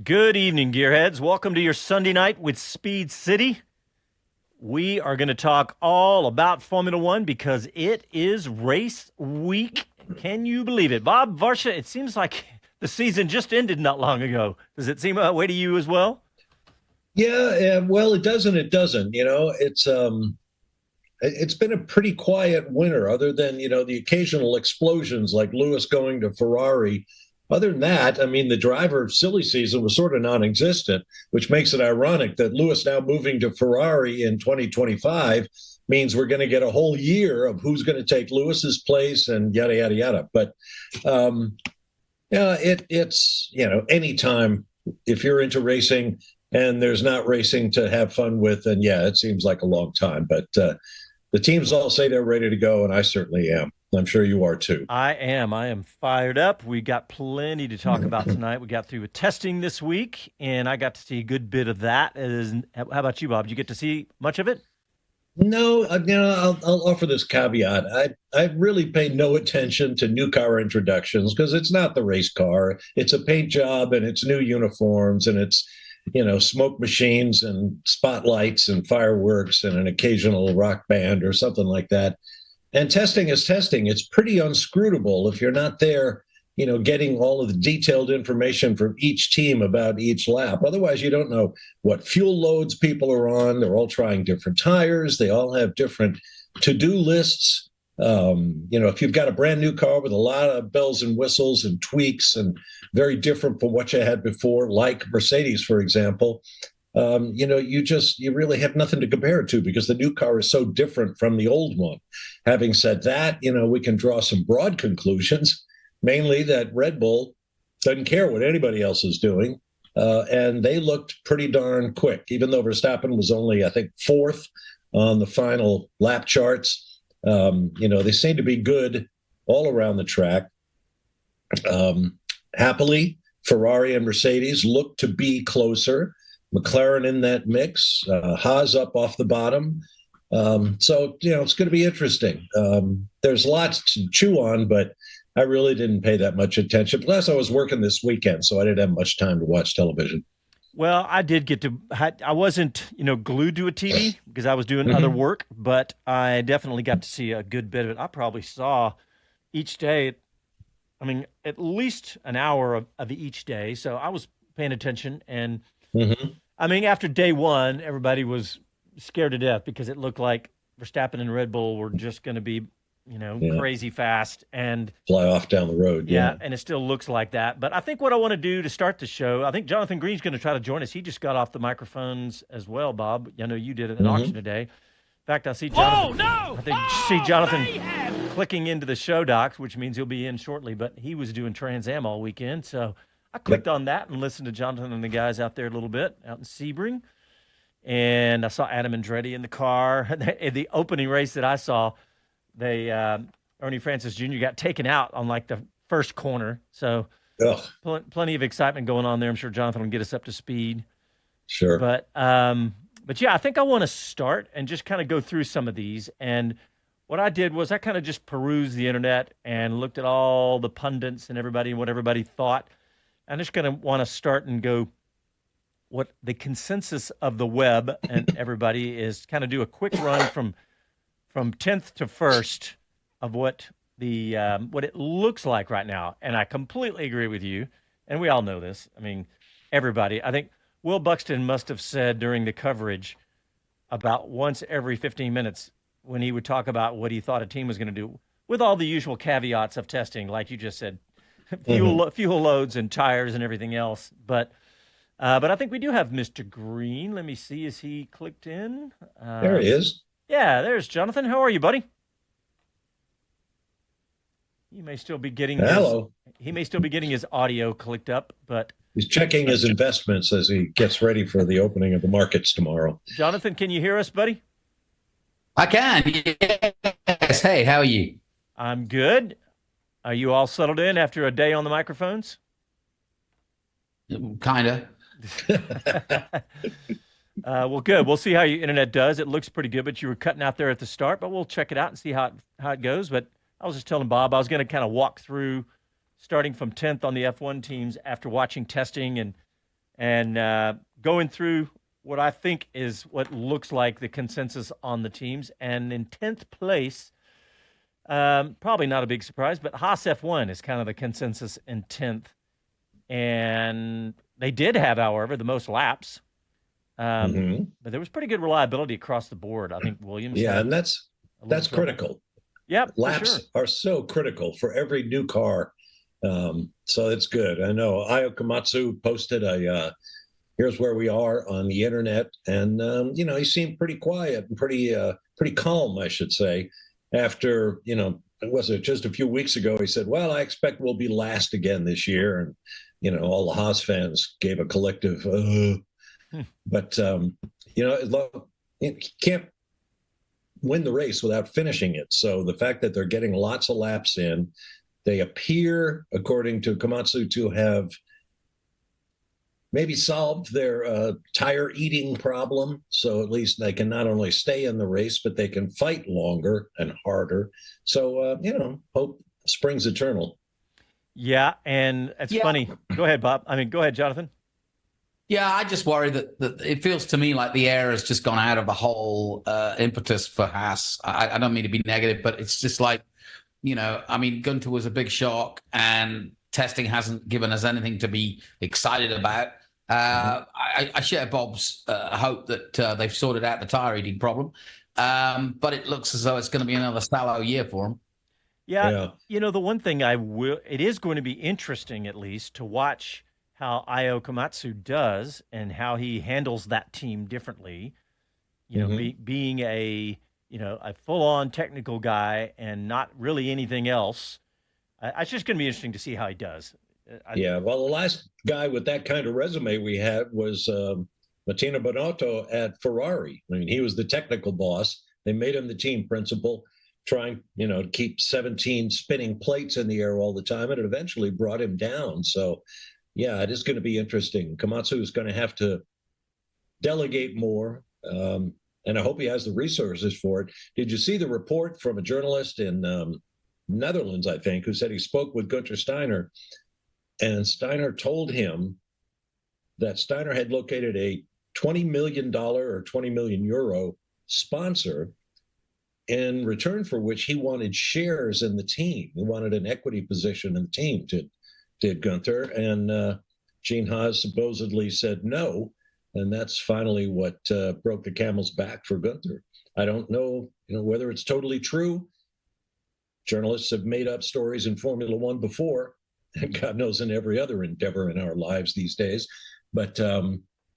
Good evening, Gearheads. Welcome to your Sunday night with Speed City. We are going to talk all about Formula One because it is race week. Can you believe it? Bob, Varsha, it seems like the season just ended not long ago. Does it seem that way to you as well? Yeah, well, it doesn't. It doesn't. It's been a pretty quiet winter, other than the occasional explosions like Lewis going to Ferrari. Other than that, I mean, the driver silly season was sort of non-existent, which makes it ironic that Lewis now moving to Ferrari in 2025 means we're going to get a whole year of who's going to take Lewis's place and yada yada yada. But um, yeah, it's anytime if you're into racing and there's not racing to have fun with, then yeah, it seems like a long time. But the teams all say they're ready to go, and I certainly am. I'm sure you are too. I am. I am fired up. We got plenty to talk about tonight. We got through with testing this week, and I got to see a good bit of that. How about you, Bob? Did you get to see much of it? No, I'll offer this caveat. I really pay no attention to new car introductions because it's not the race car. It's a paint job and it's new uniforms and it's smoke machines and spotlights and fireworks and an occasional rock band or something like that. And testing is testing. It's pretty unscrutable if you're not there, getting all of the detailed information from each team about each lap. Otherwise, you don't know what fuel loads people are on. They're all trying different tires. They all have different to-do lists. If you've got a brand new car with a lot of bells and whistles and tweaks and very different from what you had before, like Mercedes, for example, you really have nothing to compare it to because the new car is so different from the old one. Having said that, we can draw some broad conclusions, mainly that Red Bull doesn't care what anybody else is doing. And they looked pretty darn quick, even though Verstappen was only, I think, fourth on the final lap charts. They seem to be good all around the track. Happily, Ferrari and Mercedes look to be closer. McLaren in that mix, Haas up off the bottom. It's going to be interesting. There's lots to chew on, but I really didn't pay that much attention. Plus, I was working this weekend, so I didn't have much time to watch television. Well, I did get to. I wasn't, glued to a TV because I was doing other Mm-hmm. work, but I definitely got to see a good bit of it. I probably saw each day. I mean, at least an hour of each day. So I was paying attention, and Mm-hmm. I mean, after day one, everybody was scared to death because it looked like Verstappen and Red Bull were just going to be, Yeah, crazy fast. And fly off down the road. yeah, Yeah. and it still looks like that. But I think what I want to do to start the show, I think Jonathan Green's going to try to join us. He just got off the microphones as well, Bob. I know you did at an auction Mm-hmm. today. In fact, I see Jonathan. Oh no! I think see Oh Jonathan mayhem! clicking into the show docs, which means he'll be in shortly. But he was doing Trans Am all weekend, so I clicked Yep. on that and listened to Jonathan and the guys out there a little bit out in Sebring. And I saw Adam Andretti in the car. In the opening race that I saw, they Ernie Francis Jr. got taken out on like the first corner. So Oh, plenty of excitement going on there. I'm sure Jonathan will get us up to speed. sure. But yeah, I think I want to start and just kind of go through some of these. And what I did was I kind of just perused the internet and looked at all the pundits and everybody and what everybody thought. I'm just going to want to start and go what the consensus of the web and everybody is, kind of do a quick run from 10th to 1st of what it looks like right now. And I completely agree with you. And we all know this. I mean, everybody. I think Will Buxton must have said during the coverage about once every 15 minutes when he would talk about what he thought a team was going to do, with all the usual caveats of testing, like you just said, Mhm. fuel loads and tires and everything else. But I think we do have Mr. Green. Let me see. Is he clicked in? There he is. Yeah, there's Jonathan. How are you, buddy? He may still be getting Hello. his audio clicked up, but He's checking his investments as he gets ready for the opening of the markets tomorrow. Jonathan, can you hear us, buddy? I can. Yes. Hey, how are you? I'm good. Are you all settled in after a day on the microphones? Kinda. Well, good. We'll see how your internet does. It looks pretty good, but you were cutting out there at the start. But we'll check it out and see how it goes. But I was just telling Bob I was going to kind of walk through, starting from 10th on the F1 teams after watching testing and going through what I think is what looks like the consensus on the teams. And in 10th place, probably not a big surprise, but Haas F1 is kind of the consensus in 10th. And they did have, however, the most laps. But there was pretty good reliability across the board. I think Williams Yeah, had and that's trouble. critical. Yep, Laps for sure. are so critical for every new car. So it's good. I know Io Komatsu posted a here's where we are on the internet, and he seemed pretty quiet and pretty calm, I should say. After was it just a few weeks ago? He said, "Well, I expect we'll be last again this year," and all the Haas fans gave a collective. But you can't win the race without finishing it. So the fact that they're getting lots of laps in, they appear, according to Komatsu, to have maybe solved their tire eating problem. So at least they can not only stay in the race, but they can fight longer and harder. So, hope springs eternal. Yeah, and it's funny. Go ahead, Bob. Go ahead, Jonathan. Yeah, I just worry that it feels to me like the air has just gone out of the whole impetus for Haas. I don't mean to be negative, but it's just like, Gunter was a big shock, and testing hasn't given us anything to be excited about. I share Bob's hope that they've sorted out the tire eating problem, but it looks as though it's going to be another shallow year for them. Yeah, the one thing it is going to be interesting, at least, to watch how Io Komatsu does and how he handles that team differently. Being a full-on technical guy and not really anything else. It's just going to be interesting to see how he does. Well, the last guy with that kind of resume we had was Matteo Binotto at Ferrari. I mean, he was the technical boss. They made him the team principal, trying, to keep 17 spinning plates in the air all the time, and it eventually brought him down. So, yeah, it is going to be interesting. Komatsu is going to have to delegate more, and I hope he has the resources for it. Did you see the report from a journalist in Netherlands, I think, who said he spoke with Gunther Steiner, and Steiner told him that Steiner had located a $20 million or 20 million euro sponsor, in return for which he wanted shares in the team. He wanted an equity position in the team, did Gunther. And Gene Haas supposedly said no. And that's finally what broke the camel's back for Gunther. I don't know, whether it's totally true. Journalists have made up stories in Formula One before, and God knows in every other endeavor in our lives these days. But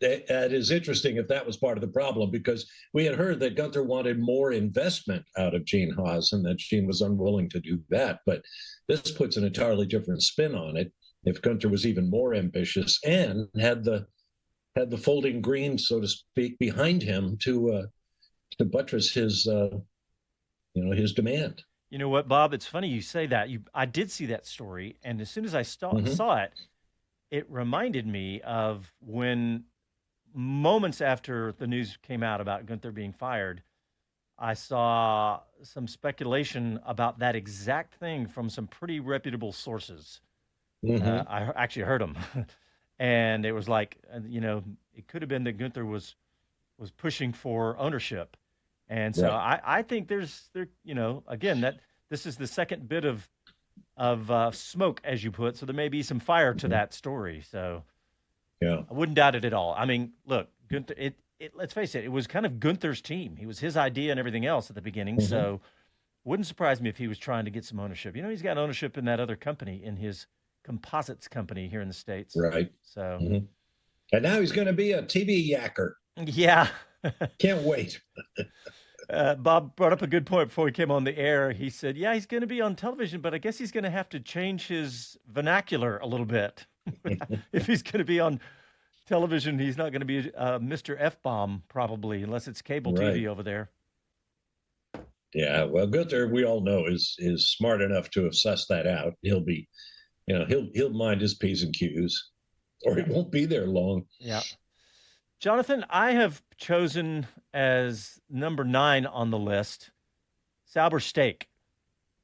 that is interesting if that was part of the problem, because we had heard that Gunther wanted more investment out of Gene Haas and that Gene was unwilling to do that. But this puts an entirely different spin on it. If Gunther was even more ambitious and had the folding green, so to speak, behind him to buttress his his demand. You know what, Bob? It's funny you say that. I did see that story, and as soon as I saw it, it reminded me of when moments after the news came out about Gunther being fired, I saw some speculation about that exact thing from some pretty reputable sources. I actually heard them. And it was like, it could have been that Gunther was pushing for ownership. And so I think there's again, that this is the second bit of smoke, as you put. So there may be some fire to that story. So I wouldn't doubt it at all. I mean, look, Gunther, let's face it, it was kind of Gunther's team. He was his idea and everything else at the beginning. So wouldn't surprise me if he was trying to get some ownership. He's got ownership in that other company, in his composites company here in the States. Right. So, and now he's going to be a TV yacker. Yeah. Can't wait. Bob brought up a good point before we came on the air. He said, yeah, he's going to be on television, but I guess he's going to have to change his vernacular a little bit. If he's going to be on television, he's not going to be Mr. F-bomb, probably, unless it's cable TV over there. Yeah, well, Gunther, we all know, is smart enough to have sussed that out. He'll be, he'll mind his P's and Q's, or he won't be there long. Yeah. Jonathan, I have chosen as number 9 on the list, Sauber Steak.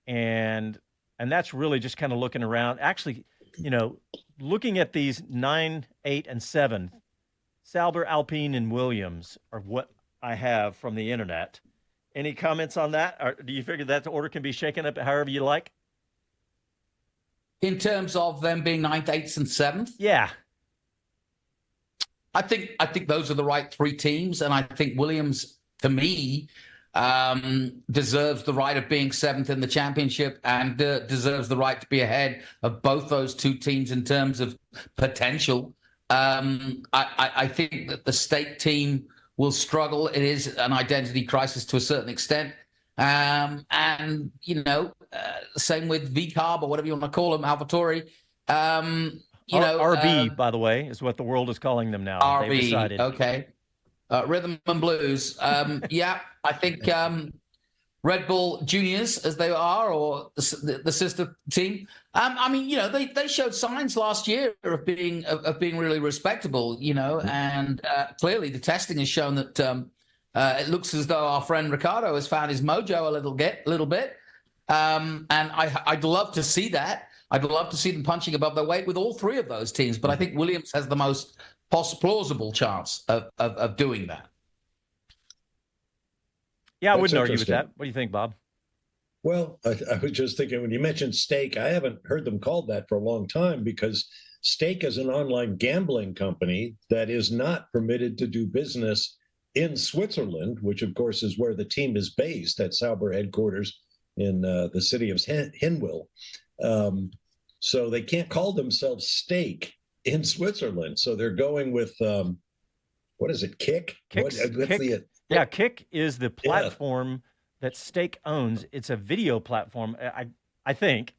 And that's really just kind of looking around. Actually, looking at these 9, 8, and 7, Sauber, Alpine, and Williams are what I have from the internet. Any comments on that? Or do you figure that the order can be shaken up however you like? In terms of them being 9th, 8th, and 7th? Yeah. I think those are the right 3 teams, and I think Williams, to me, deserves the right of being 7th in the championship and deserves the right to be ahead of both those 2 teams in terms of potential. I think that the Stake team will struggle. It is an identity crisis to a certain extent. And, same with VCARB or whatever you want to call them, AlphaTauri. RB, by the way, is what the world is calling them now. RB, They've decided. Okay. Rhythm and Blues. Yeah, I think Red Bull Juniors, as they are, or the sister team. They showed signs last year of being really respectable, and clearly the testing has shown that it looks as though our friend Ricardo has found his mojo a little bit. And I'd love to see that. I'd love to see them punching above their weight with all 3 of those teams, but I think Williams has the most plausible chance of doing that. Yeah, I wouldn't argue with that. What do you think, Bob? Well, I was just thinking, when you mentioned Stake, I haven't heard them called that for a long time, because Stake is an online gambling company that is not permitted to do business in Switzerland, which of course is where the team is based, at Sauber headquarters in the city of Hinwil. So they can't call themselves Stake in Switzerland. So they're going with, what is it, Kick? Kick is the platform that Stake owns. It's a video platform, I think.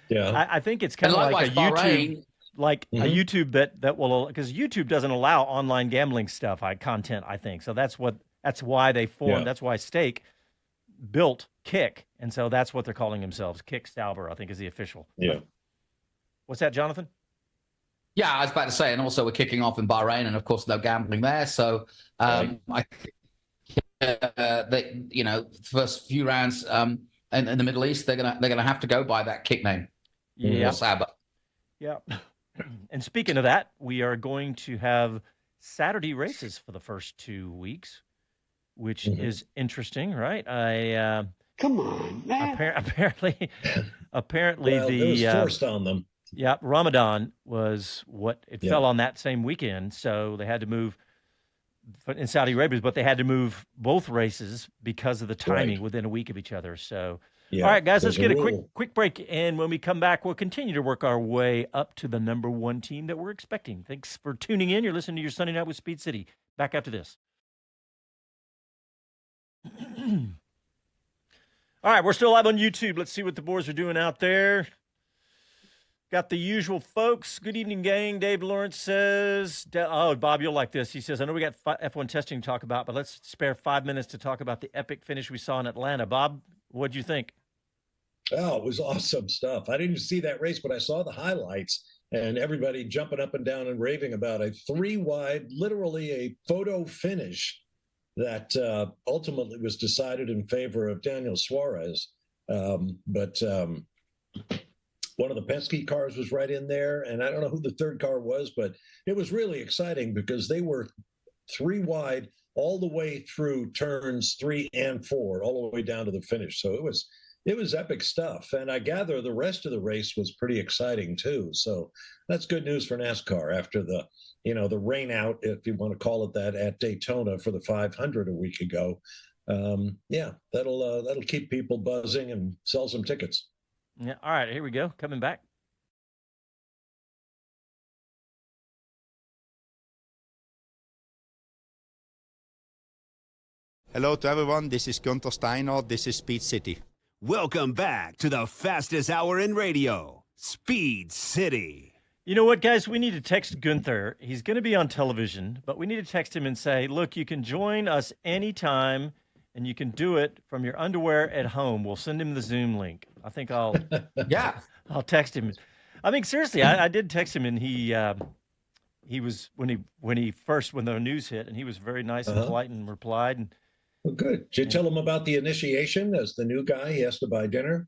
Yeah. I think it's kind of like a YouTube, a YouTube that will, because YouTube doesn't allow online gambling content, I think. So that's why they formed. Yeah. That's why Stake built Kick, and so that's what they're calling themselves. Kick Sauber, I think, is the official. Yeah. What's that, Jonathan? Yeah, I was about to say, and also we're kicking off in Bahrain, and of course no gambling there. So I think the first few rounds in the Middle East, they're gonna have to go by that Kick name. Yeah. Sauber. Yeah. And speaking of that, we are going to have Saturday races for the first 2 weeks, which is interesting, right? Come on, man. Apparently, well, the it was forced on them. Yeah, Ramadan was fell on that same weekend, so they had to move in Saudi Arabia, but they had to move both races because of the timing within a week of each other. So, all right, guys, let's get a quick break, and when we come back, we'll continue to work our way up to the number 1 team that we're expecting. Thanks for tuning in. You're listening to your Sunday Night with Speed City. Back after this. All right, we're still live on YouTube. Let's see what the boys are doing out there. Got the usual folks. Good evening, gang. Dave Lawrence says, Bob, you'll like this. He says, I know we got F1 testing to talk about, but let's spare 5 minutes to talk about the epic finish we saw in Atlanta. Bob, what'd you think? Oh, it was awesome stuff. I didn't see that race, but I saw the highlights and everybody jumping up and down and raving about a 3-wide, literally a photo finish that ultimately was decided in favor of Daniel Suarez. But one of the Penske cars was right in there, and I don't know who the third car was, but it was really exciting because they were 3 wide all the way through turns 3 and 4, all the way down to the finish. So it was epic stuff. And I gather the rest of the race was pretty exciting too. So that's good news for NASCAR after the rain out, if you want to call it that, at Daytona for the 500 a week ago. That'll keep people buzzing and sell some tickets. Yeah. All right, here we go. Coming back. Hello to everyone. This is Gunther Steiner. This is Speed City. Welcome back to the fastest hour in radio, Speed City. You know what, guys? We need to text Gunther. He's going to be on television, but we need to text him and say, look, you can join us anytime, and you can do it from your underwear at home. We'll send him the Zoom link. I think I'll I'll text him. I mean, seriously, I did text him, and he was when the news hit, and he was very nice and polite and replied. And well, good. Did you tell him about the initiation as the new guy? He has to buy dinner.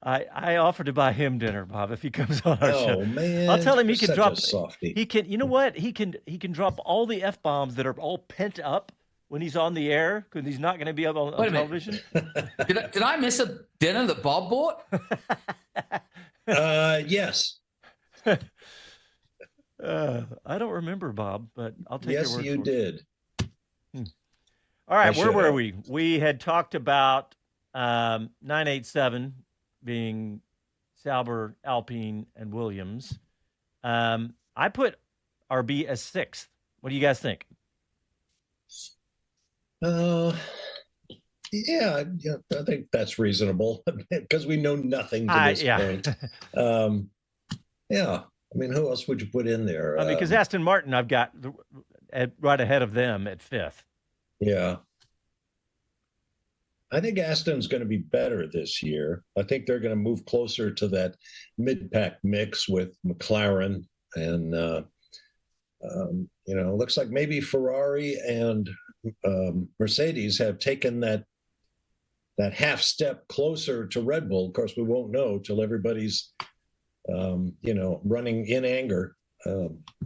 I offered to buy him dinner, Bob, if he comes on our show. Oh man, I'll tell him he you're can such drop. a softie. He can. You know what? He can drop all the f-bombs that are all pent up when he's on the air because he's not going to be up on television. Did I miss a dinner that Bob bought? Yes. I don't remember, Bob, but I'll take yes, your word you for did. it. All right, where were have. we? We had talked about 987 being Sauber, Alpine, and Williams. I put RB as 6th. What do you guys think? Yeah, I think that's reasonable because we know nothing to this point. Yeah, I mean, who else would you put in there? I mean, because Aston Martin, I've got right ahead of them at 5th. Yeah. I think Aston's going to be better this year. I think they're going to move closer to that mid-pack mix with McLaren. And, looks like maybe Ferrari and Mercedes have taken that half step closer to Red Bull. Of course, we won't know till everybody's, running in anger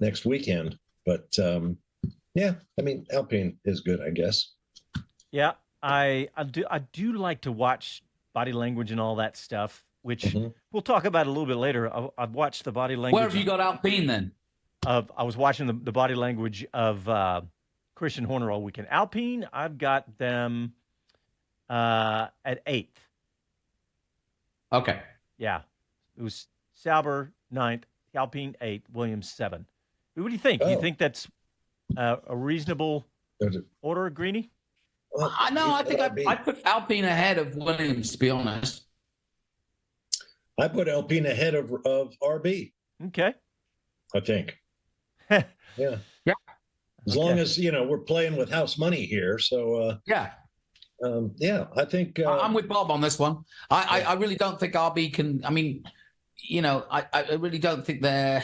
next weekend. But, yeah, I mean, Alpine is good, I guess. Yeah. I do like to watch body language and all that stuff, which we'll talk about a little bit later. I've watched the body language. Where have you got Alpine then? I was watching the body language of Christian Horner all weekend. Alpine, I've got them at 8th. Okay. Yeah. It was Sauber 9th, Alpine 8th, Williams 7th. What do you think? Do you think that's a reasonable order, Greenie? Well, I think I put Alpine ahead of Williams, to be honest. I put Alpine ahead of RB. Okay. I think. Yeah. As long as, we're playing with house money here. So, yeah, I think. I'm with Bob on this one. I really don't think RB can. I mean, I really don't think they're.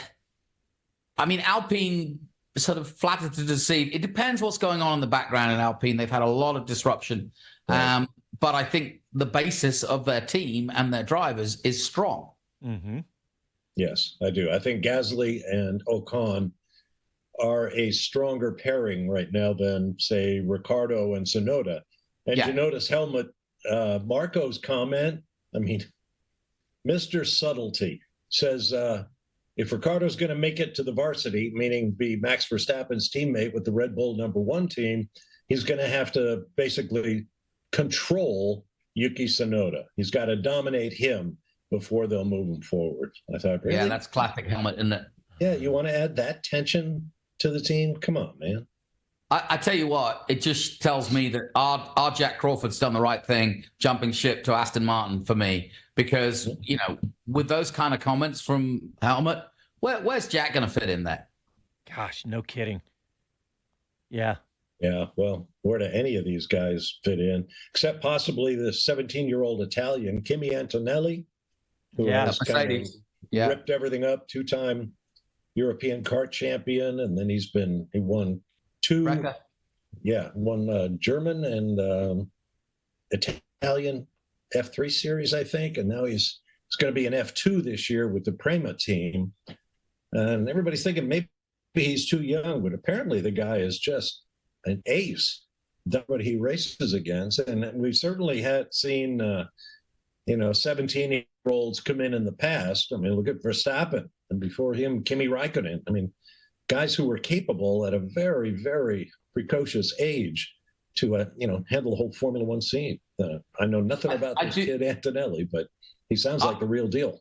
I mean, Alpine sort of flattered to deceive. It depends what's going on in the background in Alpine. They've had a lot of disruption. Right. But I think the basis of their team and their drivers is strong. Mm-hmm. Yes, I do. I think Gasly and Ocon are a stronger pairing right now than, say, Ricciardo and Tsunoda. And you notice helmet, Marco's comment, I mean, Mr. Subtlety says, if Ricciardo's going to make it to the varsity, meaning be Max Verstappen's teammate with the Red Bull #1 team, he's going to have to basically control Yuki Tsunoda. He's got to dominate him before they'll move him forward. I thought, really? Yeah, that's classic helmet, isn't it? Yeah, you want to add that tension to the team? Come on, man. I tell you what, it just tells me that our Jack Crawford's done the right thing, jumping ship to Aston Martin for me, because, with those kind of comments from Helmut, where's Jack going to fit in there? Gosh, no kidding. Yeah. Yeah, well, where do any of these guys fit in, except possibly the 17-year-old Italian, Kimi Antonelli, who has kind of ripped everything up, 2-time European kart champion, and then he won 2, one German and Italian F3 series, I think, and now he's going to be an F2 this year with the Prema team, and everybody's thinking maybe he's too young, but apparently the guy is just an ace. That's what he races against, and we've certainly seen 17-year-olds come in the past. I mean, look at Verstappen, and before him, Kimi Raikkonen. I mean, guys who were capable at a very, very precocious age to, handle the whole Formula One scene. I know nothing about this kid Antonelli, but he sounds like the real deal.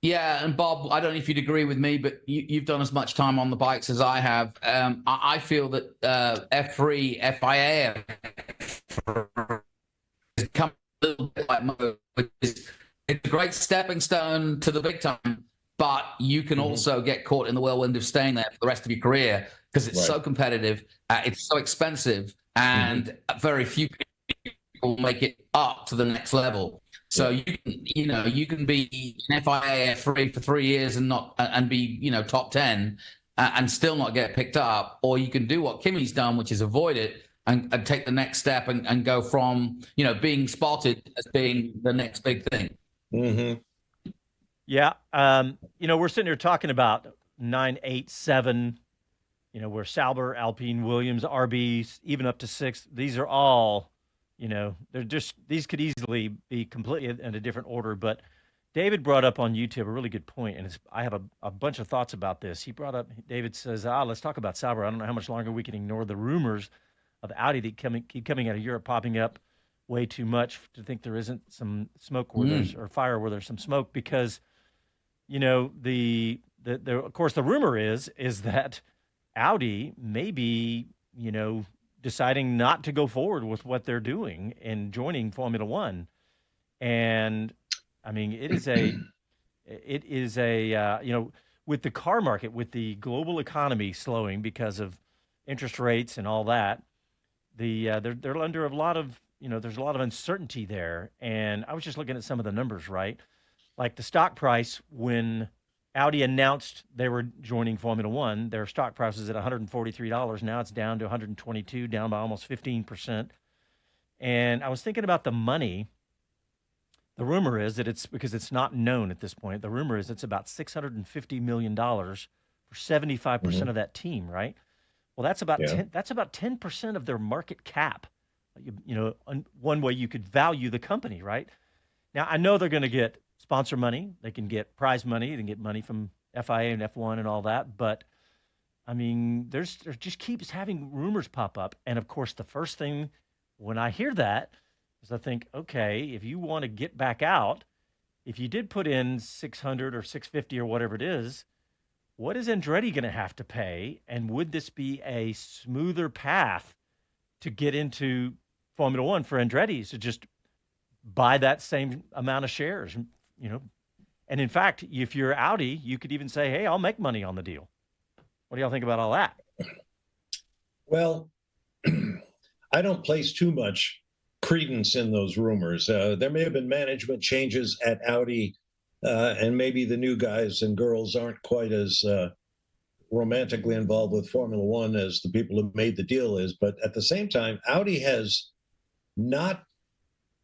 Yeah, and Bob, I don't know if you'd agree with me, but you've done as much time on the bikes as I have. I feel that F3, FIA has come a little bit like Moto. It's a great stepping stone to the big time, but you can also get caught in the whirlwind of staying there for the rest of your career because it's so competitive, it's so expensive, and very few people make it up to the next level. So you can be an FIA F3 for 3 years and be top 10 and still not get picked up, or you can do what Kimi's done, which is avoid it and take the next step and go from being spotted as being the next big thing. Mm-hmm. Yeah. We're sitting here talking about 987, where Sauber, Alpine, Williams, RBs, even up to six. These are all, these could easily be completely in a different order. But David brought up on YouTube a really good point, and I have a bunch of thoughts about this. David says, let's talk about Sauber. I don't know how much longer we can ignore the rumors of Audi that keep coming out of Europe, popping up way too much to think there isn't some smoke or fire where there's some smoke, because of course the rumor is that Audi may be deciding not to go forward with what they're doing and joining Formula One. And I mean, it is a with the car market, with the global economy slowing because of interest rates and all that, they're under a lot of there's a lot of uncertainty there. And I was just looking at some of the numbers, right? Like the stock price when Audi announced they were joining Formula One, their stock price was at $143. Now it's down to $122, down by almost 15%. And I was thinking about the money. The rumor is that it's because it's not known at this point. The rumor is it's about $650 million for 75% of that team, right? Well, that's about 10% of their market cap. One way you could value the company, right? Now, I know they're going to get sponsor money. They can get prize money. They can get money from FIA and F1 and all that. But, I mean, there just keeps having rumors pop up. And, of course, the first thing when I hear that is I think, okay, if you want to get back out, if you did put in 600 or 650 or whatever it is, what is Andretti going to have to pay? And would this be a smoother path to get into Formula One for Andretti to just buy that same amount of shares, And in fact, if you're Audi, you could even say, hey, I'll make money on the deal. What do y'all think about all that? Well, I don't place too much credence in those rumors. There may have been management changes at Audi, and maybe the new guys and girls aren't quite as romantically involved with Formula One as the people who made the deal is. But at the same time, Audi has not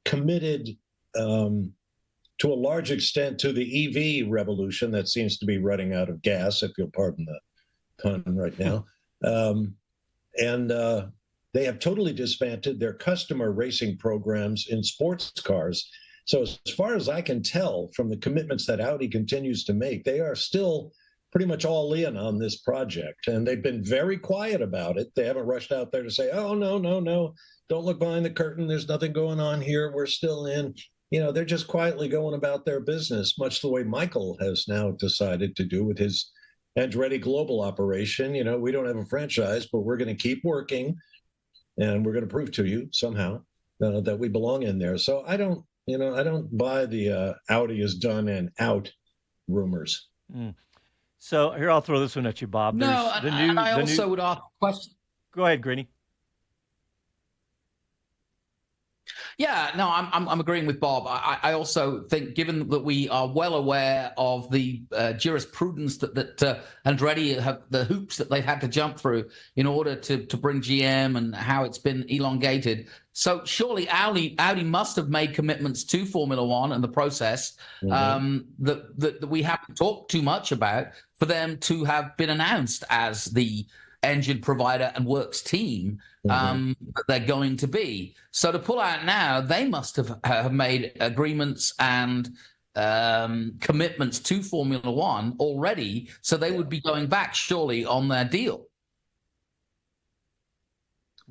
committed to a large extent to the EV revolution that seems to be running out of gas, if you'll pardon the pun right now. And they have totally disbanded their customer racing programs in sports cars. So as far as I can tell from the commitments that Audi continues to make, they are still pretty much all in on this project. And they've been very quiet about it. They haven't rushed out there to say, oh, no, don't look behind the curtain. There's nothing going on here. We're still in. They're just quietly going about their business, much the way Michael has now decided to do with his Andretti global operation. We don't have a franchise, but we're going to keep working, and we're going to prove to you somehow that we belong in there. So I don't buy the Audi is done and out rumors. So here, I'll throw this one at you, Bob. No, I also would ask a question. Go ahead, Greeny. Yeah, no, I'm agreeing with Bob. I also think, given that we are well aware of the jurisprudence that Andretti have, the hoops that they've had to jump through in order to bring GM and how it's been elongated. So surely Audi must have made commitments to Formula One and the process that we haven't talked too much about for them to have been announced as the engine provider and works team that they're going to be. So to pull out now, they must have made agreements and commitments to Formula One already, so they would be going back surely on their deal.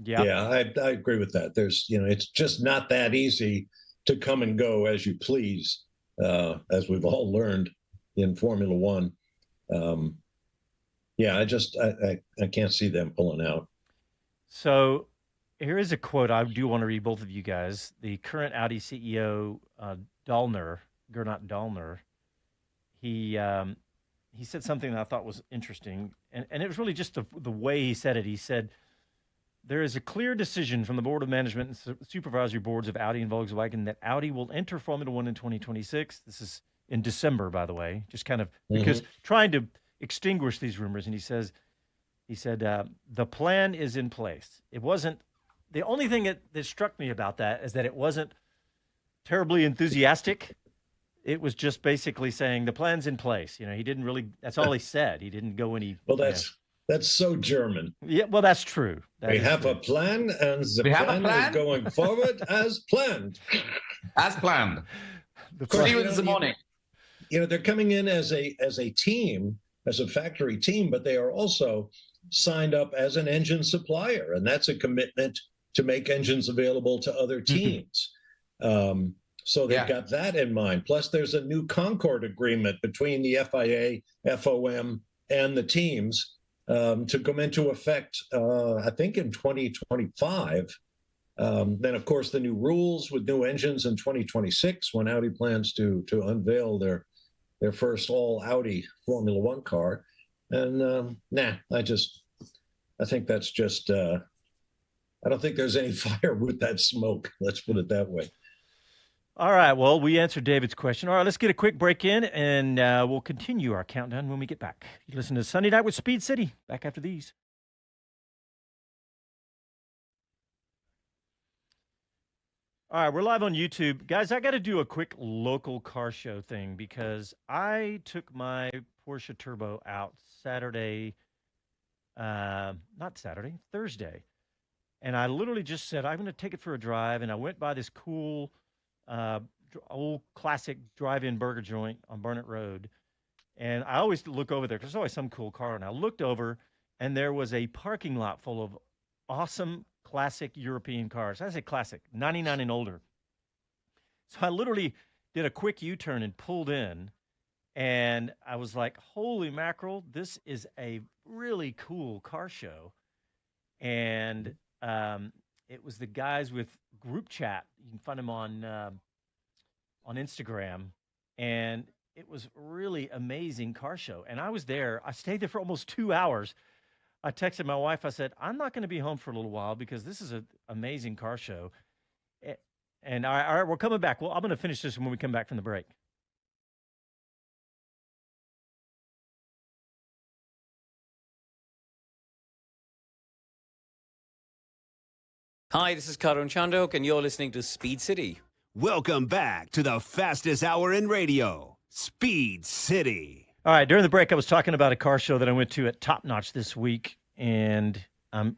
Yeah, I agree with that. There's, it's just not that easy to come and go as you please, as we've all learned in Formula One. I can't see them pulling out. So here is a quote I do want to read both of you guys. The current Audi CEO, Gernot Dahlner, he said something that I thought was interesting, and it was really just the way he said it. He said, there is a clear decision from the board of management and supervisory boards of Audi and Volkswagen that Audi will enter Formula One in 2026. This is in December, by the way, just kind of because trying to extinguish these rumors. And he said, the plan is in place. It wasn't, the only thing that struck me about that is that it wasn't terribly enthusiastic. it was just basically saying the plan's in place. You know, he didn't really. That's all he said. He didn't go any. Well, that's so German. Yeah, well, that's true. We have a plan, and the plan is going forward as planned. As planned. See you in the morning. You know, they're coming in as a team, as a factory team, but they are also signed up as an engine supplier, and that's a commitment to make engines available to other teams. So they've got that in mind. Plus, there's a new Concord agreement between the FIA, FOM, and the teams to come into effect, I think, in 2025. Then, of course, the new rules with new engines in 2026, when Audi plans to unveil their first all Audi Formula One car. And I think that's just, I don't think there's any fire with that smoke. Let's put it that way. All right. Well, we answered David's question. All right, let's get a quick break in, and we'll continue our countdown when we get back. You listen to Sunday Night with Speed City. Back after these. All right, we're live on YouTube. Guys, I got to do a quick local car show thing because I took my Porsche Turbo out Thursday. And I literally just said, I'm going to take it for a drive. And I went by this cool old classic drive-in burger joint on Burnett Road. And I always look over there because there's always some cool car. And I looked over, and there was a parking lot full of awesome classic European cars. I say classic, 99 and older. So I literally did a quick U-turn and pulled in. And I was like, holy mackerel, this is a really cool car show. And it was the guys with group chat. You can find them on Instagram. And it was really amazing car show. And I was there. I stayed there for almost 2 hours. I texted my wife. I said, I'm not going to be home for a little while because this is an amazing car show. And all right, we're coming back. Well, I'm going to finish this when we come back from the break. Hi, this is Karun Chandok, and you're listening to Speed City. Welcome back to the fastest hour in radio, Speed City. All right, during the break, I was talking about a car show that I went to at Top Notch this week, and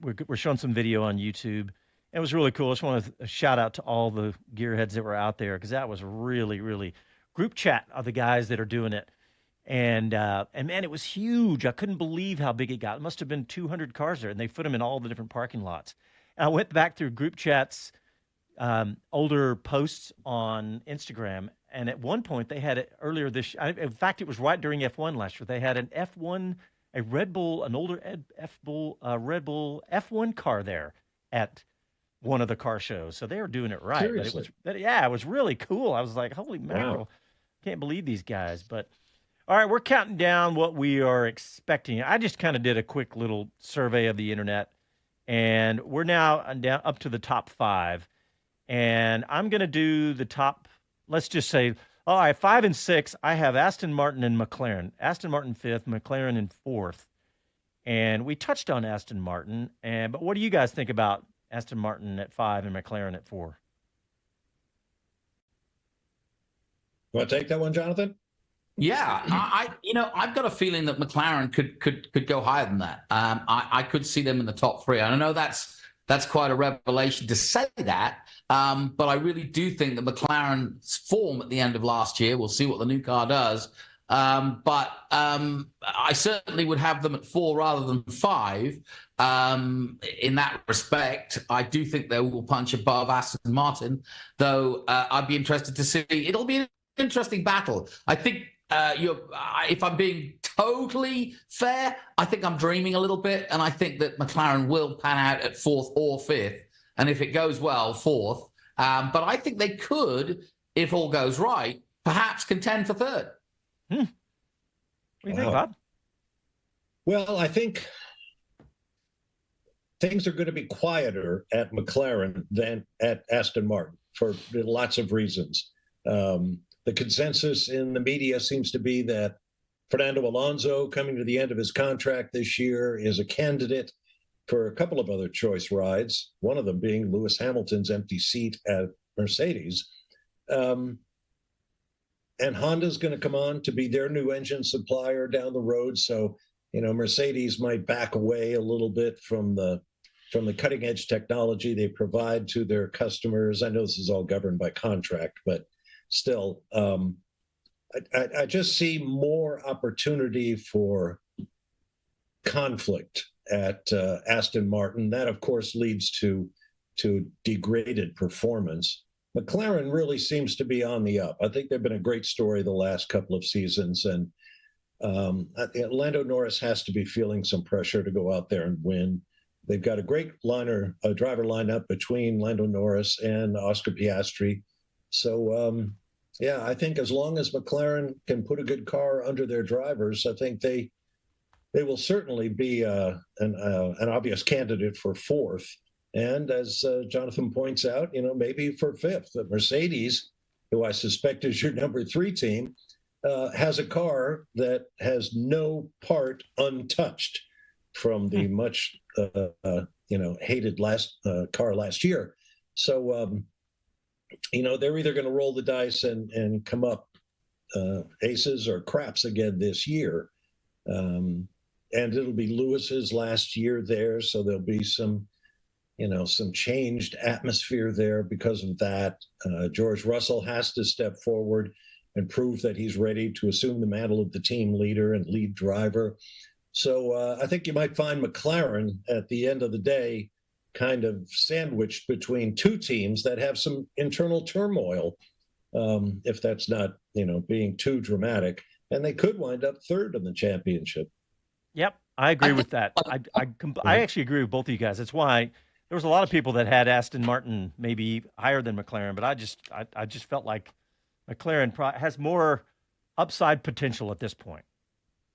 we're showing some video on YouTube. It was really cool. I just want to shout out to all the gearheads that were out there because that was really, really group chat of the guys that are doing it. And man, it was huge. I couldn't believe how big it got. It must have been 200 cars there, and they put them in all the different parking lots. And I went back through group chats, older posts on Instagram, and at one point they had it earlier this. In fact, it was right during F1 last year. They had an F1, a Red Bull, an older Red Bull F1 car there at one of the car shows. So they were doing it right. Seriously? But it was really cool. I was like, holy mackerel, Wow. Can't believe these guys. But all right, we're counting down what we are expecting. I just kind of did a quick little survey of the internet, and we're now down up to the top 5. And I'm going to do the top, let's just say, all right, 5 and 6, I have Aston Martin and McLaren. Aston Martin 5th, McLaren in 4th. And we touched on Aston Martin. But what do you guys think about Aston Martin at 5 and McLaren at 4? You want to take that one, Jonathan? Yeah, I've got a feeling that McLaren could go higher than that. I could see them in the top 3. I know that's quite a revelation to say that, but I really do think that McLaren's form at the end of last year, we'll see what the new car does, but I certainly would have them at 4 rather than 5. In that respect, I do think they will punch above Aston Martin, though I'd be interested to see. It'll be an interesting battle. I think if I'm being totally fair, I think I'm dreaming a little bit, and I think that McLaren will pan out at 4th or 5th, and if it goes well, 4th. But I think they could, if all goes right, perhaps contend for 3rd. What do you think, Bob? Well, I think things are going to be quieter at McLaren than at Aston Martin for lots of reasons. The consensus in the media seems to be that Fernando Alonso, coming to the end of his contract this year, is a candidate for a couple of other choice rides, one of them being Lewis Hamilton's empty seat at Mercedes. and Honda's going to come on to be their new engine supplier down the road. So, Mercedes might back away a little bit from the cutting edge technology they provide to their customers. I know this is all governed by contract, but still, I just see more opportunity for conflict at Aston Martin. That, of course, leads to degraded performance. McLaren really seems to be on the up. I think they've been a great story the last couple of seasons, and Lando Norris has to be feeling some pressure to go out there and win. They've got a great driver lineup between Lando Norris and Oscar Piastri. So, I think as long as McLaren can put a good car under their drivers, I think they will certainly be an obvious candidate for fourth. And as Jonathan points out, maybe for fifth. Mercedes, who I suspect is your number 3 team, has a car that has no part untouched from the much hated car last year. So they're either going to roll the dice and come up aces or craps again this year, and it'll be Lewis's last year there, so there'll be some changed atmosphere there because of that. George Russell has to step forward and prove that he's ready to assume the mantle of the team leader and lead driver. So I think you might find McLaren at the end of the day kind of sandwiched between 2 teams that have some internal turmoil, if that's not, being too dramatic. And they could wind up third in the championship. Yep, I agree with that. I actually agree with both of you guys. That's why there was a lot of people that had Aston Martin maybe higher than McLaren, but I just felt like McLaren has more upside potential at this point.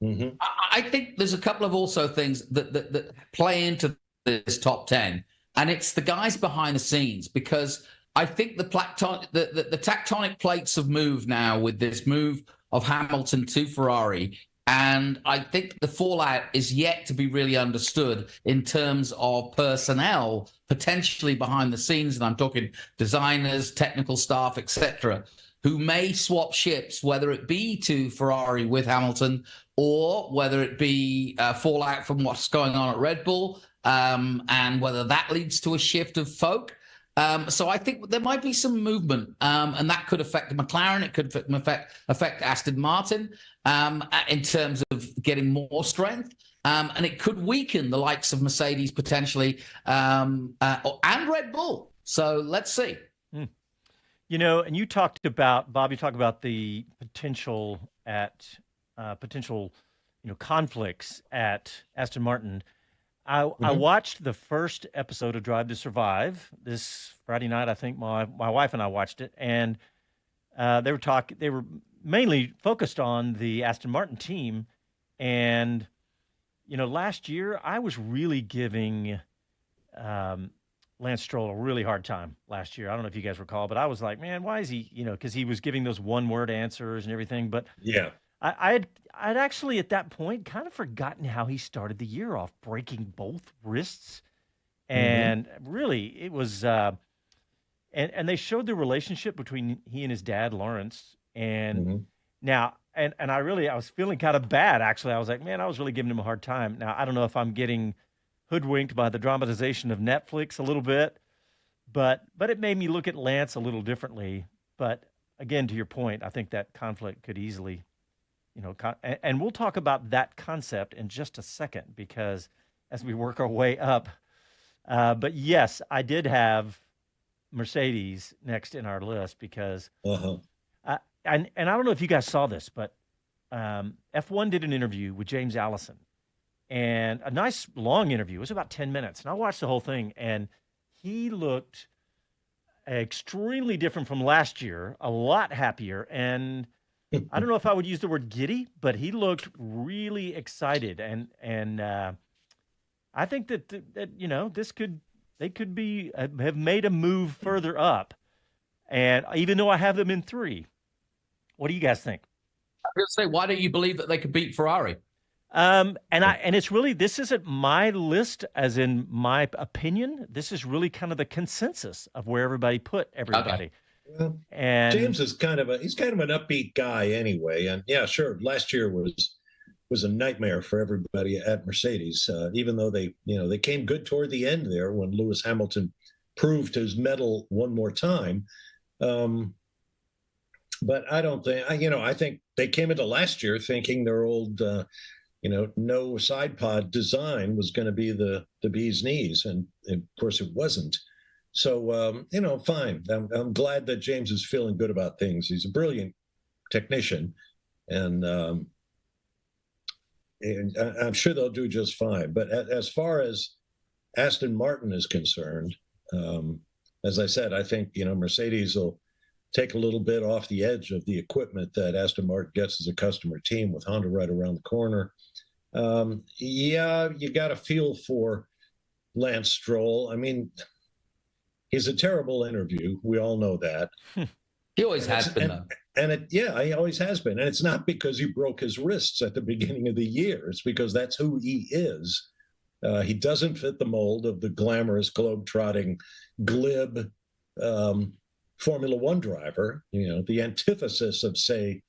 Mm-hmm. I think there's a couple of also things that play into this top 10, and it's the guys behind the scenes, because I think the tectonic plates have moved now with this move of Hamilton to Ferrari. And I think the fallout is yet to be really understood in terms of personnel potentially behind the scenes. And I'm talking designers, technical staff, etc., who may swap ships, whether it be to Ferrari with Hamilton or whether it be fallout from what's going on at Red Bull, and whether that leads to a shift of folk. So I think there might be some movement, and that could affect McLaren. It could affect Aston Martin in terms of getting more strength, and it could weaken the likes of Mercedes potentially, and Red Bull. So let's see. And you talked about, Bob, the potential conflicts at Aston Martin. I watched the first episode of Drive to Survive this Friday night. I think my wife and I watched it, and they were mainly focused on the Aston Martin team. And last year I was really giving Lance Stroll a really hard time last year. I don't know if you guys recall, but I was like, man, why is he? Because he was giving those one-word answers and everything. But yeah. I'd actually at that point kind of forgotten how he started the year off, breaking both wrists, and really it was. And they showed the relationship between he and his dad, Lawrence, and now and I was feeling kind of bad actually. I was like, man, I was really giving him a hard time. Now I don't know if I'm getting hoodwinked by the dramatization of Netflix a little bit, but it made me look at Lance a little differently. But again, to your point, I think that conflict could easily. And we'll talk about that concept in just a second, because as we work our way up. But yes, I did have Mercedes next in our list because, and I don't know if you guys saw this, but F1 did an interview with James Allison, and a nice long interview. It was about 10 minutes, and I watched the whole thing, and he looked extremely different from last year, a lot happier, and I don't know if I would use the word giddy, but he looked really excited, and I think that they could have made a move further up, and even though I have them in 3, what do you guys think? I was going to say, why don't you believe that they could beat Ferrari? And it's really, this isn't my list, as in my opinion. This is really kind of the consensus of where everybody put everybody. Well, And James is he's kind of an upbeat guy anyway. And yeah, sure, last year was a nightmare for everybody at Mercedes. Even though they came good toward the end there when Lewis Hamilton proved his mettle one more time. But I don't think I think they came into last year thinking their old no side pod design was going to be the bee's knees, and of course it wasn't. So fine. I'm glad that James is feeling good about things. He's a brilliant technician, and I'm sure they'll do just fine. But as far as Aston Martin is concerned, as I said, I think Mercedes will take a little bit off the edge of the equipment that Aston Martin gets as a customer team with Honda right around the corner. Yeah, you got a feel for Lance Stroll. I mean, he's a terrible interview. We all know that. He always has been, though. And he always has been. And it's not because he broke his wrists at the beginning of the year. It's because that's who he is. He doesn't fit the mold of the glamorous, globe-trotting, glib Formula One driver, the antithesis of, say,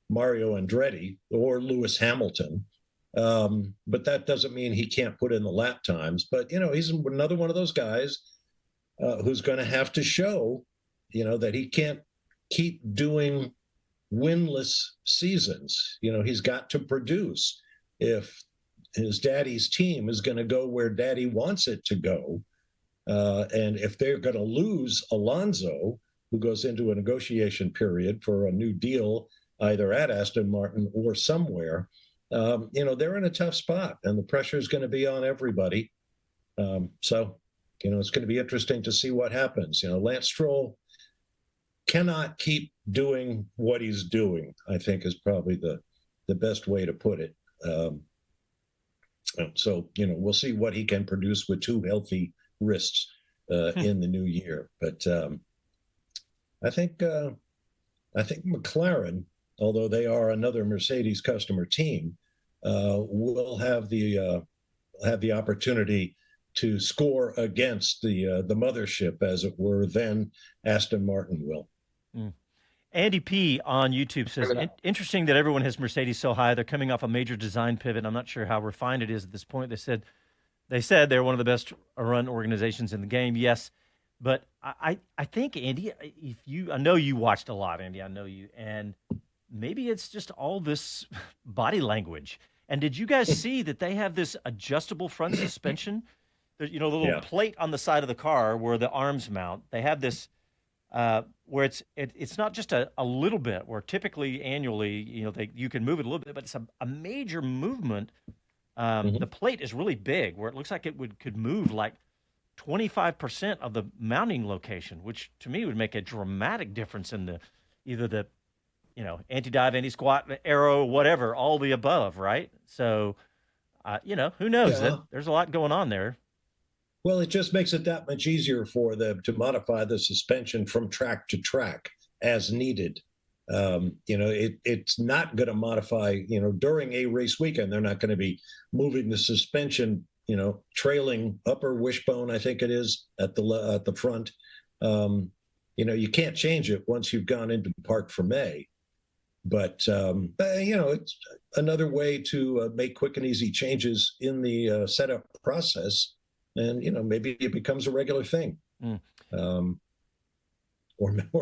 Mario Andretti or Lewis Hamilton. But that doesn't mean he can't put in the lap times. But, he's another one of those guys who's going to have to show, that he can't keep doing winless seasons. He's got to produce. If his daddy's team is going to go where daddy wants it to go, and if they're going to lose Alonso, who goes into a negotiation period for a new deal, either at Aston Martin or somewhere, they're in a tough spot, and the pressure is going to be on everybody. So, it's going to be interesting to see what happens. Lance Stroll cannot keep doing what he's doing, I think is probably the best way to put it. So, we'll see what he can produce with two healthy wrists in the new year. But I think McLaren, although they are another Mercedes customer team, will have the opportunity to score against the mothership, as it were. Then Aston Martin will. Andy P on YouTube says, interesting that everyone has Mercedes so high. They're coming off a major design pivot. I'm not sure how refined it is at this point. They said they're one of the best run organizations in the game. Yes. But I think, Andy, I know you watched a lot, Andy. I know you. And maybe it's just all this body language. And did you guys see that they have this adjustable front suspension? The little plate on the side of the car where the arms mount. They have this where it's not just a little bit, where typically annually, you can move it a little bit, but it's a major movement. The plate is really big, where it looks like it could move like 25% of the mounting location, which to me would make a dramatic difference in either the anti-dive, anti-squat, aero, whatever, all the above, right? So, who knows? There's a lot going on there. Well, it just makes it that much easier for them to modify the suspension from track to track as needed. It's not going to modify, during a race weekend, they're not going to be moving the suspension, trailing upper wishbone, I think it is, at the front. You can't change it once you've gone into Parc Fermé. But, it's another way to make quick and easy changes in the setup process. And, maybe it becomes a regular thing. Or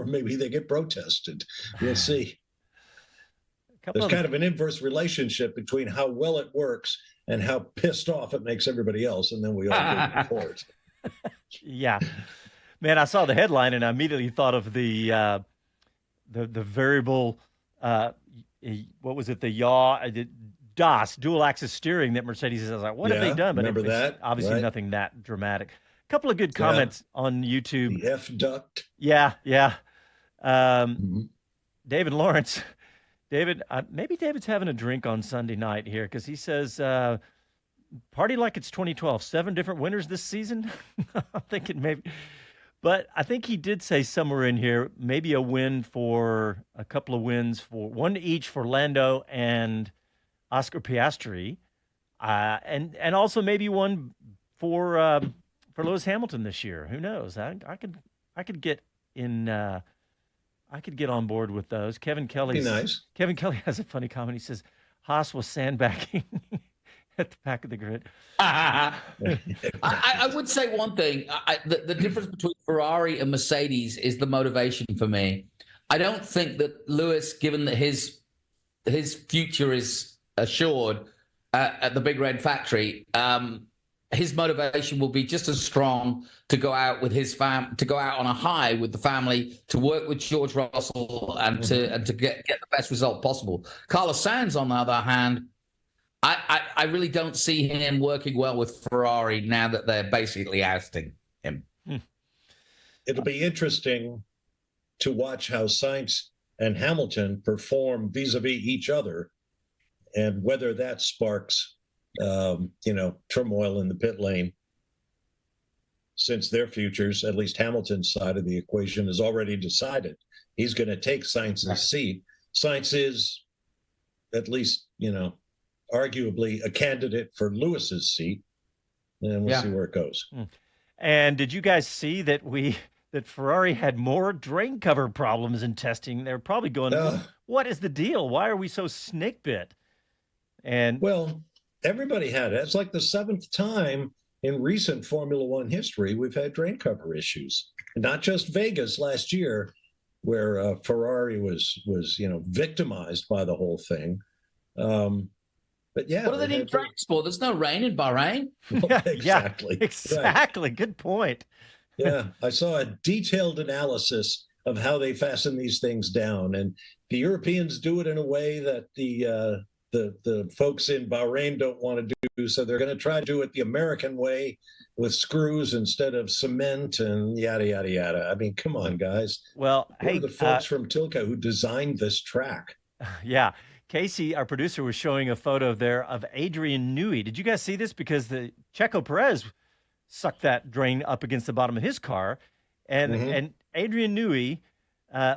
maybe they get protested. We'll see. There's kind of an inverse relationship between how well it works and how pissed off it makes everybody else. And then we all go report. Yeah. Man, I saw the headline and I immediately thought of the variable, what was it? The DAS, dual axis steering that Mercedes is. I was like, what have they done? But remember that? Obviously right? Nothing that dramatic. A couple of good comments on YouTube. The F duct. Yeah. David Lawrence. Maybe David's having a drink on Sunday night here because he says, party like it's 2012, 7 different winners this season. I'm thinking maybe. But I think he did say somewhere in here, maybe a couple of wins for one each for Lando and Oscar Piastri, and also maybe one for Lewis Hamilton this year. Who knows? I could get in I could get on board with those. Be nice. Kevin Kelly has a funny comment. He says Haas was sandbagging at the back of the grid. I would say one thing. The difference between Ferrari and Mercedes is the motivation for me. I don't think that Lewis, given that his future is assured at the Big Red Factory, his motivation will be just as strong to go out with his to go out on a high with the family, to work with George Russell and to get the best result possible. Carlos Sainz, on the other hand, I really don't see him working well with Ferrari now that they're basically ousting him. It'll be interesting to watch how Sainz and Hamilton perform vis-a-vis each other, and whether that sparks turmoil in the pit lane, since their futures, at least Hamilton's side of the equation, is already decided. He's going to take Sainz's seat. Sainz is, at least, arguably a candidate for Lewis's seat, and we'll see where it goes. And did you guys see that that Ferrari had more drain cover problems in testing? They're probably going, what is the deal? Why are we so snake bit? And well, everybody had it. It's like the 7th time in recent Formula One history we've had drain cover issues. Not just Vegas last year, where Ferrari was victimized by the whole thing. But yeah, what do they need drains for? There's no rain in Bahrain. Well, exactly. Yeah, exactly. Right. Good point. Yeah, I saw a detailed analysis of how they fasten these things down, and the Europeans do it in a way that the folks in Bahrain don't want to do, so they're going to try to do it the American way with screws instead of cement and yada, yada, yada. I mean, come on, guys. Well, hey, the folks from Tilke who designed this track. Yeah. Casey, our producer, was showing a photo there of Adrian Newey. Did you guys see this? Because the Checo Perez sucked that drain up against the bottom of his car, and Adrian Newey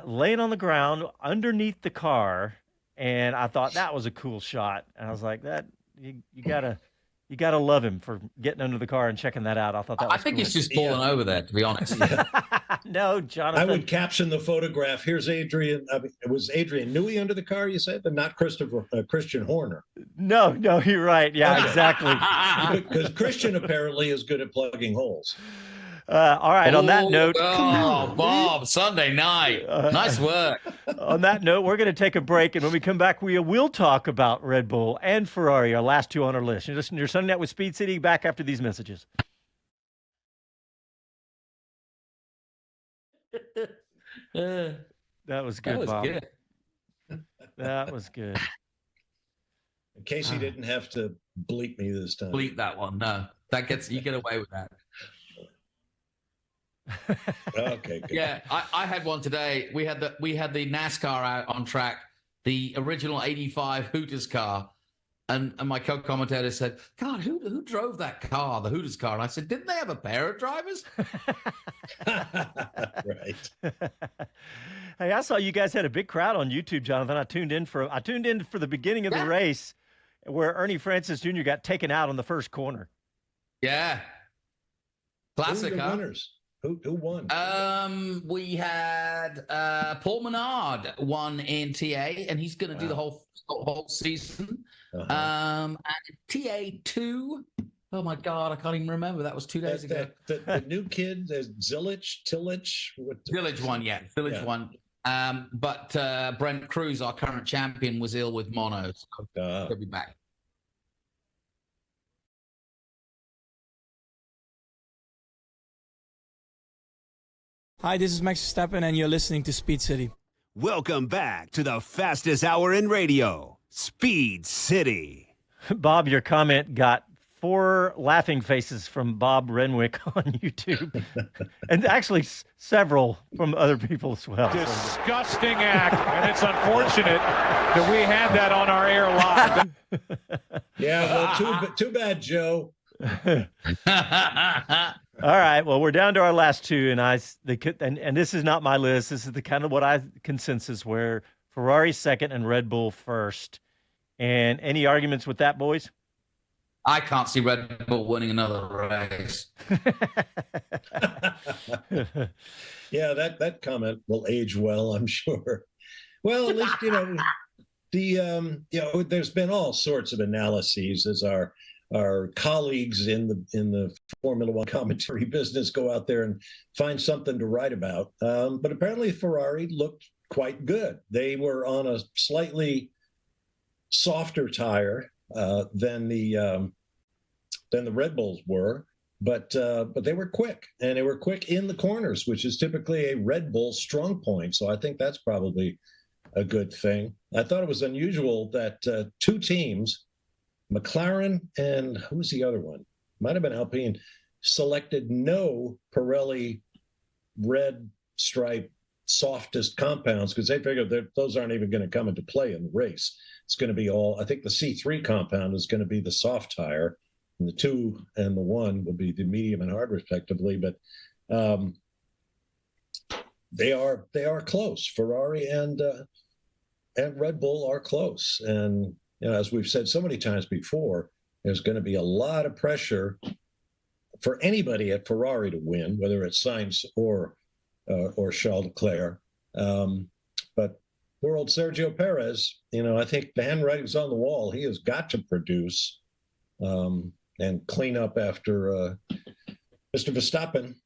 laying on the ground underneath the car. And I thought that was a cool shot. And I was like, that you gotta love him for getting under the car and checking that out. I thought that was I think cool. he's just falling over there, to be honest. No, Jonathan. I would caption the photograph. Here's Adrian. It was Adrian Newey under the car, you said, but not Christian Horner. No, you're right. Yeah, okay. Exactly. Because Christian apparently is good at plugging holes. All right. On that note, Bob, Sunday night. Nice work. On that note, we're going to take a break, and when we come back, we will talk about Red Bull and Ferrari, our last two on our list. You're listening to your Sunday Night with Speed City. Back after these messages. That was good, Bob. Good. That was good. Casey didn't have to bleep me this time. Bleep that one. No, you get away with that. Okay. Good. Yeah, I had one today. We had the NASCAR out on track, the original '85 Hooters car, and my co-commentator said, "God, who drove that car, the Hooters car?" And I said, "Didn't they have a pair of drivers?" Right. Hey, I saw you guys had a big crowd on YouTube, Jonathan. I tuned in for the beginning of the race, where Ernie Francis Jr. got taken out on the first corner. Yeah, classic. Who were the winners? Who won? We had Paul Menard won in TA, and he's going to do the whole season. And TA2. Oh my God, I can't even remember. That was 2 days ago. The new kid, Tillich. Village won, yeah. Village won. But Brent Cruz, our current champion, was ill with mono, so he'll be back. Hi, this is Max Verstappen, and you're listening to Speed City. Welcome back to the fastest hour in radio, Speed City. Bob, your comment got 4 laughing faces from Bob Renwick on YouTube, and actually several from other people as well. Disgusting act, and it's unfortunate that we had that on our air live. Yeah, well, too bad, Joe. All right. Well, we're down to our last two, and this is not my list. This is the kind of consensus where Ferrari second and Red Bull first. And any arguments with that, boys? I can't see Red Bull winning another race. Yeah, that comment will age well, I'm sure. Well, at least there's been all sorts of analyses as our colleagues in the Formula One commentary business go out there and find something to write about. But apparently Ferrari looked quite good. They were on a slightly softer tire than the Red Bulls were, but they were quick, and they were quick in the corners, which is typically a Red Bull strong point. So I think that's probably a good thing. I thought it was unusual that two teams, McLaren and who was the other one? Might have been Alpine, selected no Pirelli red stripe softest compounds because they figured that those aren't even going to come into play in the race. It's going to be all, I think the C3 compound is going to be the soft tire, and the 2 and the 1 will be the medium and hard respectively. But they are close. Ferrari and Red Bull are close. And as we've said so many times before, there's going to be a lot of pressure for anybody at Ferrari to win, whether it's Sainz or Charles Leclerc. But poor old Sergio Perez, I think the handwriting's on the wall. He has got to produce and clean up after Mr. Verstappen.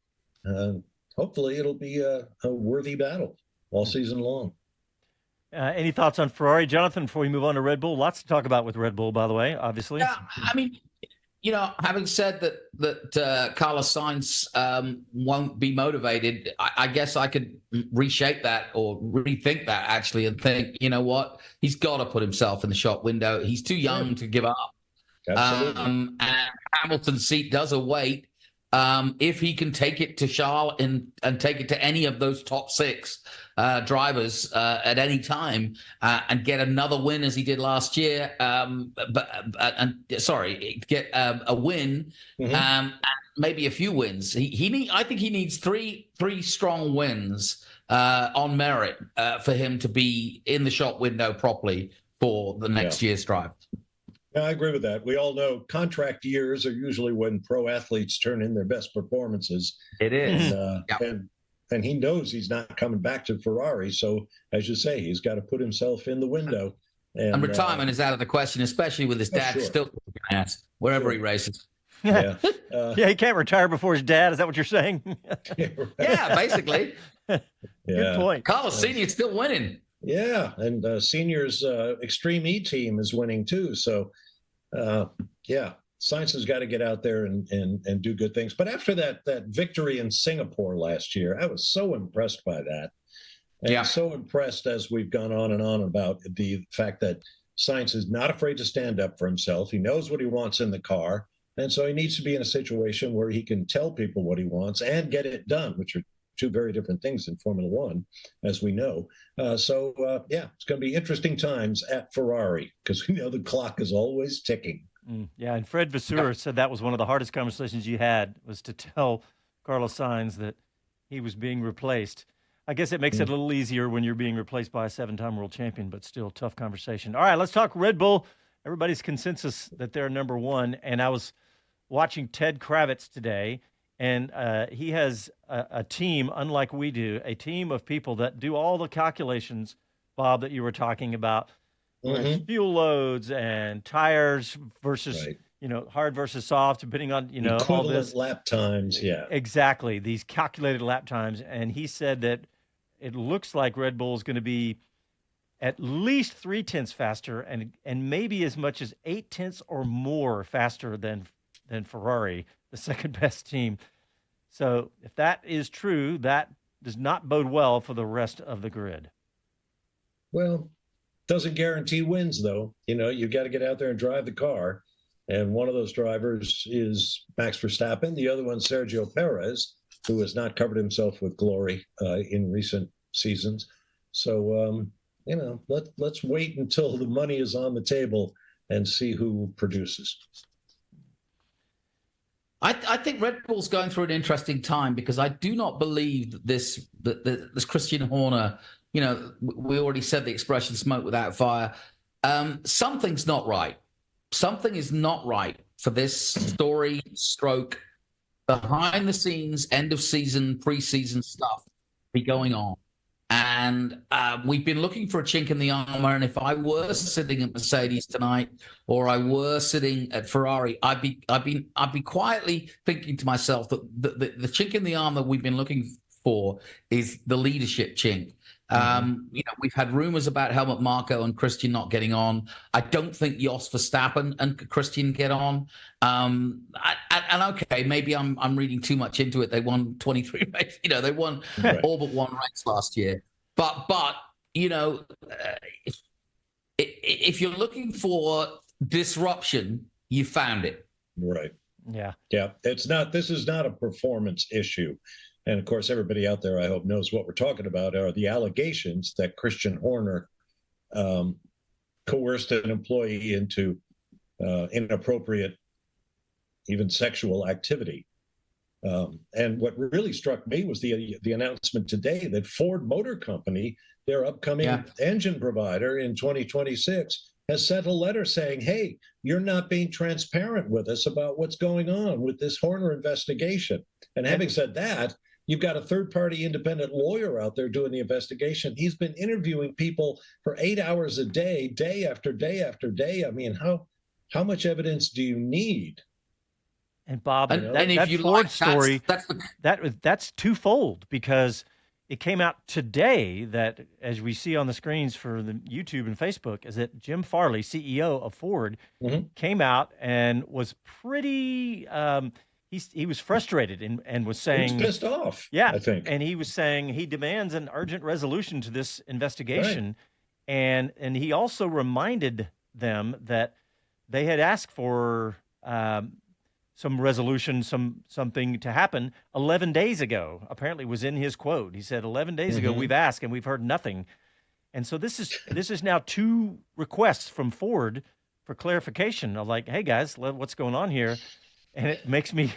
Hopefully it'll be a worthy battle all season long. Any thoughts on Ferrari, Jonathan, before we move on to Red Bull? Lots to talk about with Red Bull, by the way, obviously. Yeah, I mean, having said that Carlos Sainz won't be motivated, I guess I could reshape that or rethink that, actually, and think, you know what? He's got to put himself in the shop window. He's too young to give up. Absolutely. And Hamilton's seat does await. If he can take it to Charles and take it to any of those top 6 drivers at any time and get another win as he did last year, get a win, and maybe a few wins. I think he needs three strong wins on merit for him to be in the shop window properly for the next year's drive. I agree with that. We all know contract years are usually when pro athletes turn in their best performances. It is. And he knows he's not coming back to Ferrari. So, as you say, he's got to put himself in the window. And retirement is out of the question, especially with his dad still asked wherever he races. Yeah. He can't retire before his dad. Is that what you're saying? Yeah, basically. Good point. Carlos Sr. is still winning. Yeah, and Senior's Extreme E team is winning too. So, Sainz has got to get out there and do good things. But after that victory in Singapore last year, I was so impressed by that. And so impressed as we've gone on and on about the fact that Sainz is not afraid to stand up for himself. He knows what he wants in the car. And so he needs to be in a situation where he can tell people what he wants and get it done, which are two very different things in Formula One, as we know. It's going to be interesting times at Ferrari because we know the clock is always ticking. Yeah, and Fred Vasseur said that was one of the hardest conversations you had, was to tell Carlos Sainz that he was being replaced. I guess it makes it a little easier when you're being replaced by a 7-time world champion, but still tough conversation. All right, let's talk Red Bull. Everybody's consensus that they're number one, and I was watching Ted Kravitz today, and he has a team, unlike we do, a team of people that do all the calculations, Bob, that you were talking about, fuel loads and tires versus, hard versus soft, depending on, equivalent all this. Lap times, Exactly, these calculated lap times. And he said that it looks like Red Bull is going to be at least 0.3 faster and maybe as much as 0.8 or more faster than Ferrari, the second best team. So if that is true, that does not bode well for the rest of the grid. Well, doesn't guarantee wins, though. You've got to get out there and drive the car. And one of those drivers is Max Verstappen. The other one, Sergio Perez, who has not covered himself with glory in recent seasons. So, let's wait until the money is on the table and see who produces. I think Red Bull's going through an interesting time because I do not believe that this Christian Horner, we already said the expression "smoke without fire." Something's not right. Something is not right for this story stroke behind the scenes, end of season, preseason stuff be going on. And we've been looking for a chink in the armor. And if I were sitting at Mercedes tonight, or I were sitting at Ferrari, I'd be quietly thinking to myself that the chink in the armor we've been looking for is the leadership chink. We've had rumors about Helmut Marko and Christian not getting on. I don't think Jos Verstappen and Christian get on. And okay, maybe I'm reading too much into it. They won 23 races. They won all but one race last year. But if you're looking for disruption, you found it. Right. Yeah. Yeah. This is not a performance issue. And of course, everybody out there, I hope, knows what we're talking about are the allegations that Christian Horner coerced an employee into inappropriate, even sexual activity. And what really struck me was the announcement today that Ford Motor Company, their upcoming engine provider in 2026, has sent a letter saying, hey, you're not being transparent with us about what's going on with this Horner investigation. And having said that, you've got a third-party independent lawyer out there doing the investigation. He's been interviewing people for 8 hours a day, day after day after day. I mean, how much evidence do you need? And Bob, and that if you Ford like, story, that's twofold, because it came out today that, as we see on the screens for the YouTube and Facebook, is that Jim Farley, CEO of Ford, came out and was pretty he was frustrated and was saying, he was pissed off. Yeah, I think. And he was saying he demands an urgent resolution to this investigation. Right. And he also reminded them that they had asked for some resolution, something to happen 11 days ago. Apparently was in his quote. He said 11 days ago we've asked and we've heard nothing. And so this is now two requests from Ford for clarification of like, hey guys, what's going on here? And it makes me,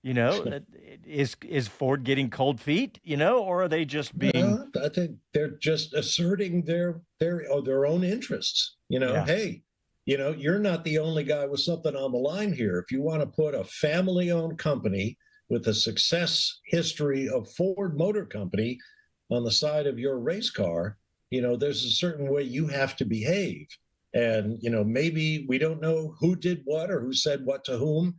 is Ford getting cold feet, or are they just being? No, I think they're just asserting their own interests. Hey, you're not the only guy with something on the line here. If you want to put a family-owned company with a success history of Ford Motor Company on the side of your race car, there's a certain way you have to behave. And, maybe we don't know who did what or who said what to whom,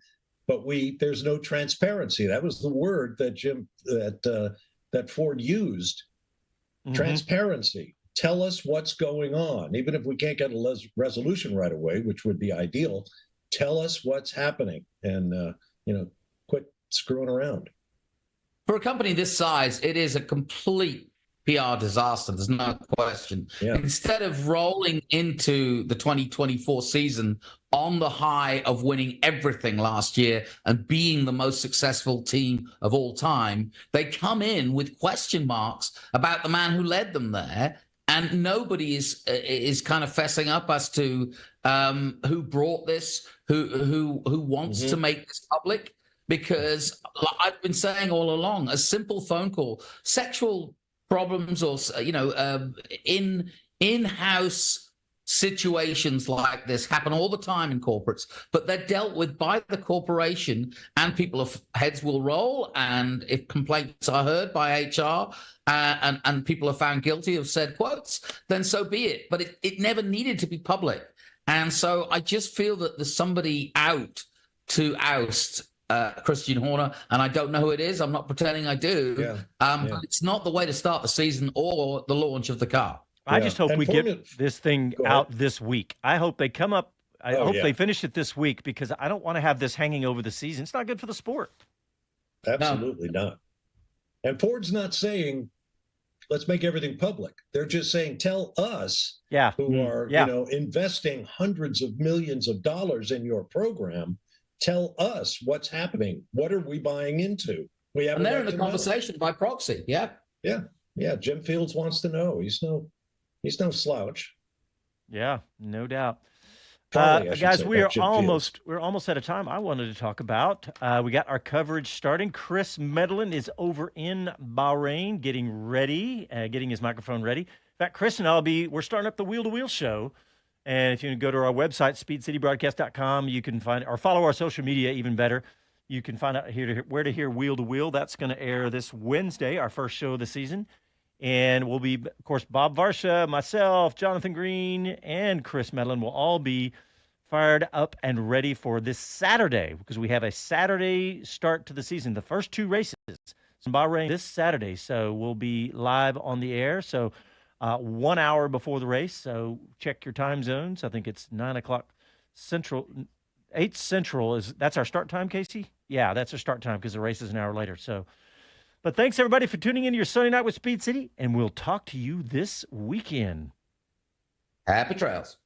but there's no transparency. That was the word that that Ford used. Transparency. Tell us what's going on. Even if we can't get a resolution right away, which would be ideal, tell us what's happening and, quit screwing around. For a company this size, it is a complete PR disaster. There's no question. Yeah. Instead of rolling into the 2024 season on the high of winning everything last year and being the most successful team of all time, they come in with question marks about the man who led them there. And nobody is kind of fessing up as to who brought this, who wants to make this public. Because I've been saying all along, a simple phone call, sexual problems or in-house situations like this happen all the time in corporates, but they're dealt with by the corporation, and people's heads will roll. And if complaints are heard by HR and people are found guilty of said quotes, then so be it. But it never needed to be public. And so I just feel that there's somebody out to oust Christian Horner, and I don't know who it is. I'm not pretending I do. But it's not the way to start the season or the launch of the car. I just hope we get this thing out this week. I hope they come up. I hope they finish it this week, because I don't want to have this hanging over the season. It's not good for the sport. Absolutely not. And Ford's not saying, let's make everything public. They're just saying, tell us who are investing hundreds of millions of dollars in your program. Tell us what's happening. What are we buying into? We have, and they're in the conversation by proxy. Yeah. Jim Fields wants to know. He's no slouch. Yeah, no doubt. Farley, guys, we're almost out of time. I wanted to talk about. We got our coverage starting. Chris Medlin is over in Bahrain, getting ready, getting his microphone ready. In fact, Chris and we're starting up the Wheel to Wheel show And if you go to our website, speedcitybroadcast.com, you can find, or follow our social media, even better. You can find out where to hear Wheel to Wheel. That's going to air this Wednesday, our first show of the season. And we'll be, of course, Bob Varsha, myself, Jonathan Green, and Chris Medlin will all be fired up and ready for this Saturday, because we have a Saturday start to the season. The first two races in Bahrain this Saturday. So we'll be live on the air. So 1 hour before the race. So check your time zones. I think it's 9 o'clock Central. 8 Central that's our start time, Casey? Yeah, that's our start time because the race is an hour later. So, but thanks everybody for tuning in to your Sunday night with Speed City, and we'll talk to you this weekend. Happy trails.